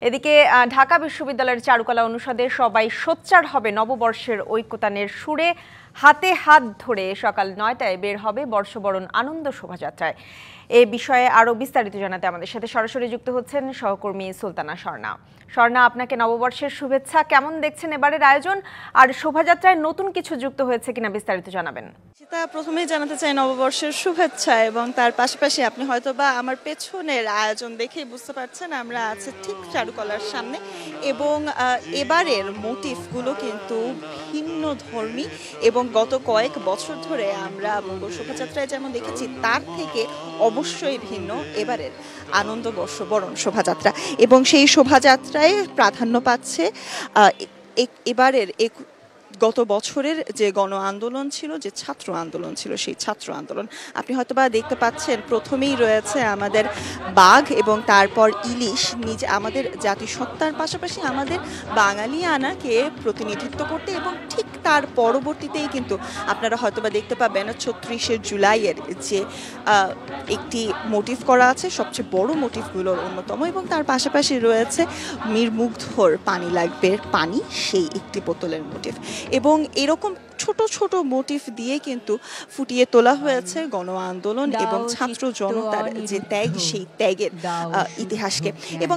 এদিকে ঢাকা বিশ্ববিদ্যালয়ের চারুকলা অনুষদে সবাই সোচ্চার হবে নববর্ষের ঐকতানের সুরে। হাতে হাত ধরে সকাল ৯টায় বের হবে বর্ষবরণ আনন্দ শোভাযাত্রায়। এ বিষয়ে আরও বিস্তারিত জানাতে আমাদের সাথে সরাসরি যুক্ত হচ্ছেন সহকর্মী সুলতানা স্বর্ণা। স্বর্ণা, আপনাকে নববর্ষের শুভেচ্ছা। কেমন দেখছেন এবারের আয়োজন, আর শোভাযাত্রায় নতুন কিছু যুক্ত হয়েছে কিনা বিস্তারিত জানাবেন। সেটা প্রথমেই জানাতে চাই নববর্ষের শুভেচ্ছা, এবং তার পাশাপাশি আপনি হয়তোবা আমার পেছনের আয়োজন দেখেই বুঝতে পারছেন আমরা আছি ঠিক চারুকলার সামনে, এবং এবারের মোটিভগুলো কিন্তু ভিন্ন ধর্মী, এবং গত কয়েক বছর ধরে আমরা মঙ্গল শোভাযাত্রায় যেমন দেখেছি তার থেকে অবশ্যই ভিন্ন এবারের আনন্দ বর্ষবরণ শোভাযাত্রা। এবং সেই শোভাযাত্রায় প্রাধান্য পাচ্ছে এবারের গত বছরের যে গণ আন্দোলন ছিল, যে ছাত্র আন্দোলন ছিল, সেই ছাত্র আন্দোলন আপনি হয়তোবা দেখতে পাচ্ছেন। প্রথমেই রয়েছে আমাদের বাঘ, এবং তারপর ইলিশ, নিজে আমাদের জাতিসত্তার পাশাপাশি আমাদের বাঙালিয়ানাকে প্রতিনিধিত্ব করতে, এবং ঠিক তার পরবর্তীতেই কিন্তু আপনারা হয়তোবা দেখতে পাবেন ৩৬শে জুলাইয়ের যে একটি মোটিভ করা আছে, সবচেয়ে বড় মোটিভগুলোর অন্যতম, এবং তার পাশাপাশি রয়েছে মীর মুগ্ধর পানি লাগবে পানি, সেই একটি বোতলের মোটিভ। এবং এরকম ছোট ছোট মোটিভ দিয়ে কিন্তু ফুটিয়ে তোলা হয়েছে গণ আন্দোলন এবং ছাত্র জনতার যে ত্যাগ, সেই ত্যাগের ইতিহাসকে। এবং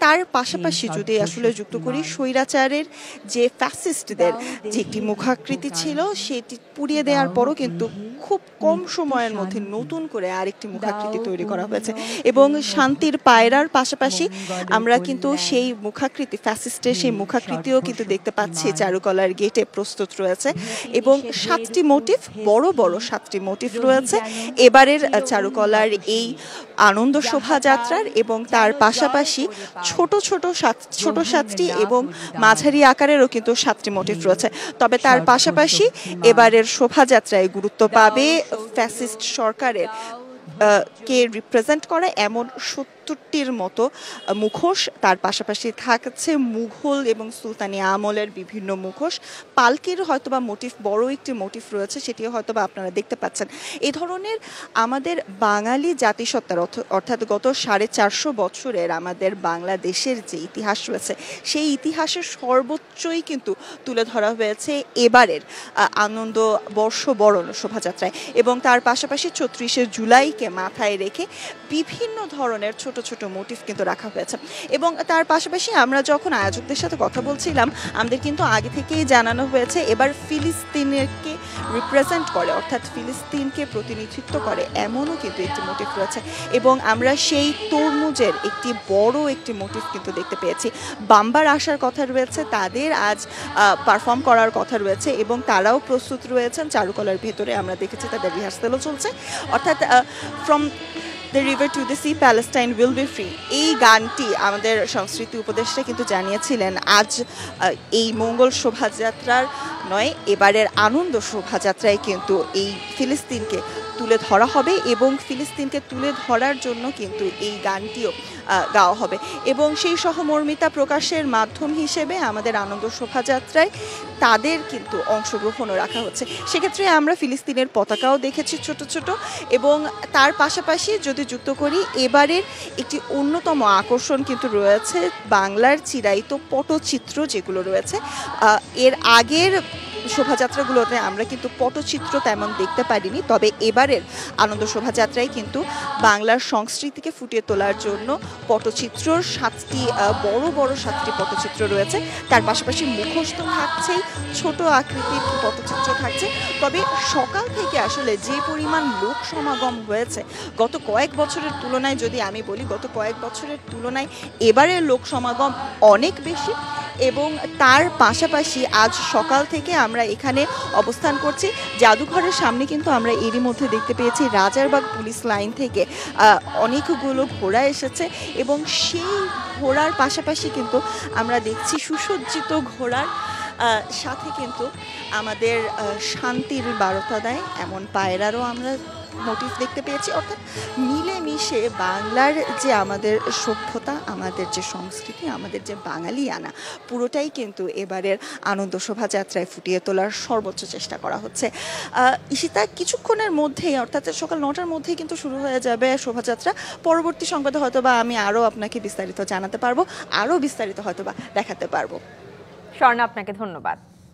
তার পাশাপাশি যদি আসলে যুক্ত করি, স্বৈরাচারের যে ফ্যাসিস্টদের যে একটি মুখাকৃতি ছিল, সেটি পুড়িয়ে দেওয়ার পরও কিন্তু খুব কম সময়ের মধ্যে নতুন করে আরেকটি মুখাকৃতি তৈরি করা হয়েছে। এবং শান্তির পায়রার পাশাপাশি আমরা কিন্তু সেই মুখাকৃতি, ফ্যাসিস্টের সেই মুখাকৃতিও কিন্তু দেখতে পাচ্ছি চারুকলার গেটে প্রস্তুত রয়েছে। এবং 7টি মোটিভ, বড় বড় 7টি মোটিভ রয়েছে এবারের চারুকলার এই আনন্দ শোভাযাত্রার। এবং তার পাশাপাশি ছোট 7টি এবং মাঝারি আকারেরও কিন্তু 7টি মোটিভ রয়েছে। তবে তার পাশাপাশি এবারের শোভাযাত্রায় গুরুত্ব পাবে ফ্যাসিস্ট সরকারের কে রিপ্রেজেন্ট করা এমন 70টির মতো মুখোশ। তার পাশাপাশি থাকছে মুঘল এবং সুলতানি আমলের বিভিন্ন মুখোশ। পালকির হয়তোবা মোটিভ, বড় একটি মোটিভ রয়েছে, সেটিও হয়তোবা আপনারা দেখতে পাচ্ছেন। এই ধরনের আমাদের বাঙালি জাতিসত্তার অর্থাৎ গত 450 বছরের আমাদের বাংলাদেশের যে ইতিহাস রয়েছে, সেই ইতিহাসের সর্বোচ্চই কিন্তু তুলে ধরা হয়েছে এবারের আনন্দ বর্ষবরণ শোভাযাত্রায়। এবং তার পাশাপাশি ৩৬শে জুলাইকে মাথায় রেখে বিভিন্ন ধরনের ছোট ছোট মোটিভ কিন্তু রাখা হয়েছে। এবং তার পাশাপাশি আমরা যখন আয়োজকদের সাথে কথা বলছিলাম, আমাদের কিন্তু আগে থেকেই জানানো হয়েছে এবার ফিলিস্তিনকে রিপ্রেজেন্ট করে, অর্থাৎ ফিলিস্তিনকে প্রতিনিধিত্ব করে এমনও কিন্তু একটি মোটিভ রয়েছে। এবং আমরা সেই তরমুজের একটি বড় একটি মোটিভ কিন্তু দেখতে পেয়েছি। বাম্বার আসার কথা রয়েছে, তাদের আজ পারফর্ম করার কথা রয়েছে, এবং তারাও প্রস্তুত রয়েছেন চারুকলার ভেতরে। আমরা দেখেছি তাদের রিহার্সালও চলছে, অর্থাৎ from the river to the sea Palestine will be free. এই গানটি আমাদের সংস্কৃতি উপদেষ্টা কিন্তু জানিয়েছিলেন আজ এই মঙ্গল শোভাযাত্রার নয়, এবারের আনন্দ শোভাযাত্রায় কিন্তু এই ফিলিস্তিনকে তুলে ধরা হবে, এবং ফিলিস্তিনকে তুলে ধরার জন্য কিন্তু এই গানটিও গাওয়া হবে। এবং সেই সহমর্মিতা প্রকাশের মাধ্যম হিসেবে আমাদের আনন্দ শোভাযাত্রায় তাদের কিন্তু অংশগ্রহণও রাখা হচ্ছে। সেক্ষেত্রে আমরা ফিলিস্তিনের পতাকাও দেখেছি ছোট ছোট। এবং তার পাশাপাশি যদি যুক্ত করি, এবারের একটি অন্যতম আকর্ষণ কিন্তু রয়েছে বাংলার চিরায়ত পটচিত্র যেগুলো রয়েছে। এর আগের শোভাযাত্রাগুলোতে আমরা কিন্তু পটচিত্র তেমন দেখতে পারিনি, তবে এবারের আনন্দ শোভাযাত্রায় কিন্তু বাংলার সংস্কৃতিকে ফুটিয়ে তোলার জন্য পটচিত্রর 7টি বড় বড় 7টি পটচিত্র রয়েছে। তার পাশাপাশি মুখোশ তো থাকছেই, ছোট আকৃতির পটচিত্র থাকছে। তবে সকাল থেকে আসলে যে পরিমাণ লোক সমাগম হয়েছে গত কয়েক বছরের তুলনায়, যদি আমি বলি গত কয়েক বছরের তুলনায় এবারের লোক সমাগম অনেক বেশি। এবং তার পাশাপাশি আজ সকাল থেকে আমরা এখানে অবস্থান করছি জাদুঘরের সামনে, কিন্তু আমরা এরই মধ্যে দেখতে পেয়েছি রাজারবাগ পুলিশ লাইন থেকে অনেকগুলো ঘোড়া এসেছে। এবং সেই ঘোড়ার পাশাপাশি কিন্তু আমরা দেখছি সুসজ্জিত ঘোড়ার সাথে কিন্তু আমাদের শান্তির বার্তা দেয় এমন পায়রারও আমরা মোটিভ দেখতে পেয়েছি, অর্থাৎ মিলেমিশে বাংলার যে আমাদের সভ্যতা, আমাদের যে সংস্কৃতি, আমাদের যে বাঙালিয়ানা, পুরোটাই কিন্তু এবারের আনন্দ শোভাযাত্রায় ফুটিয়ে তোলার সর্বোচ্চ চেষ্টা করা হচ্ছে। ঈশিতা, কিছুক্ষণের মধ্যেই অর্থাৎ সকাল 9টার মধ্যেই কিন্তু শুরু হয়ে যাবে শোভাযাত্রা। পরবর্তী সংবাদে হয়তোবা আমি আরও আপনাকে বিস্তারিত জানাতে পারবো, আরও বিস্তারিত হয়তোবা দেখাতে পারবো। স্বর্ণা, আপনাকে ধন্যবাদ।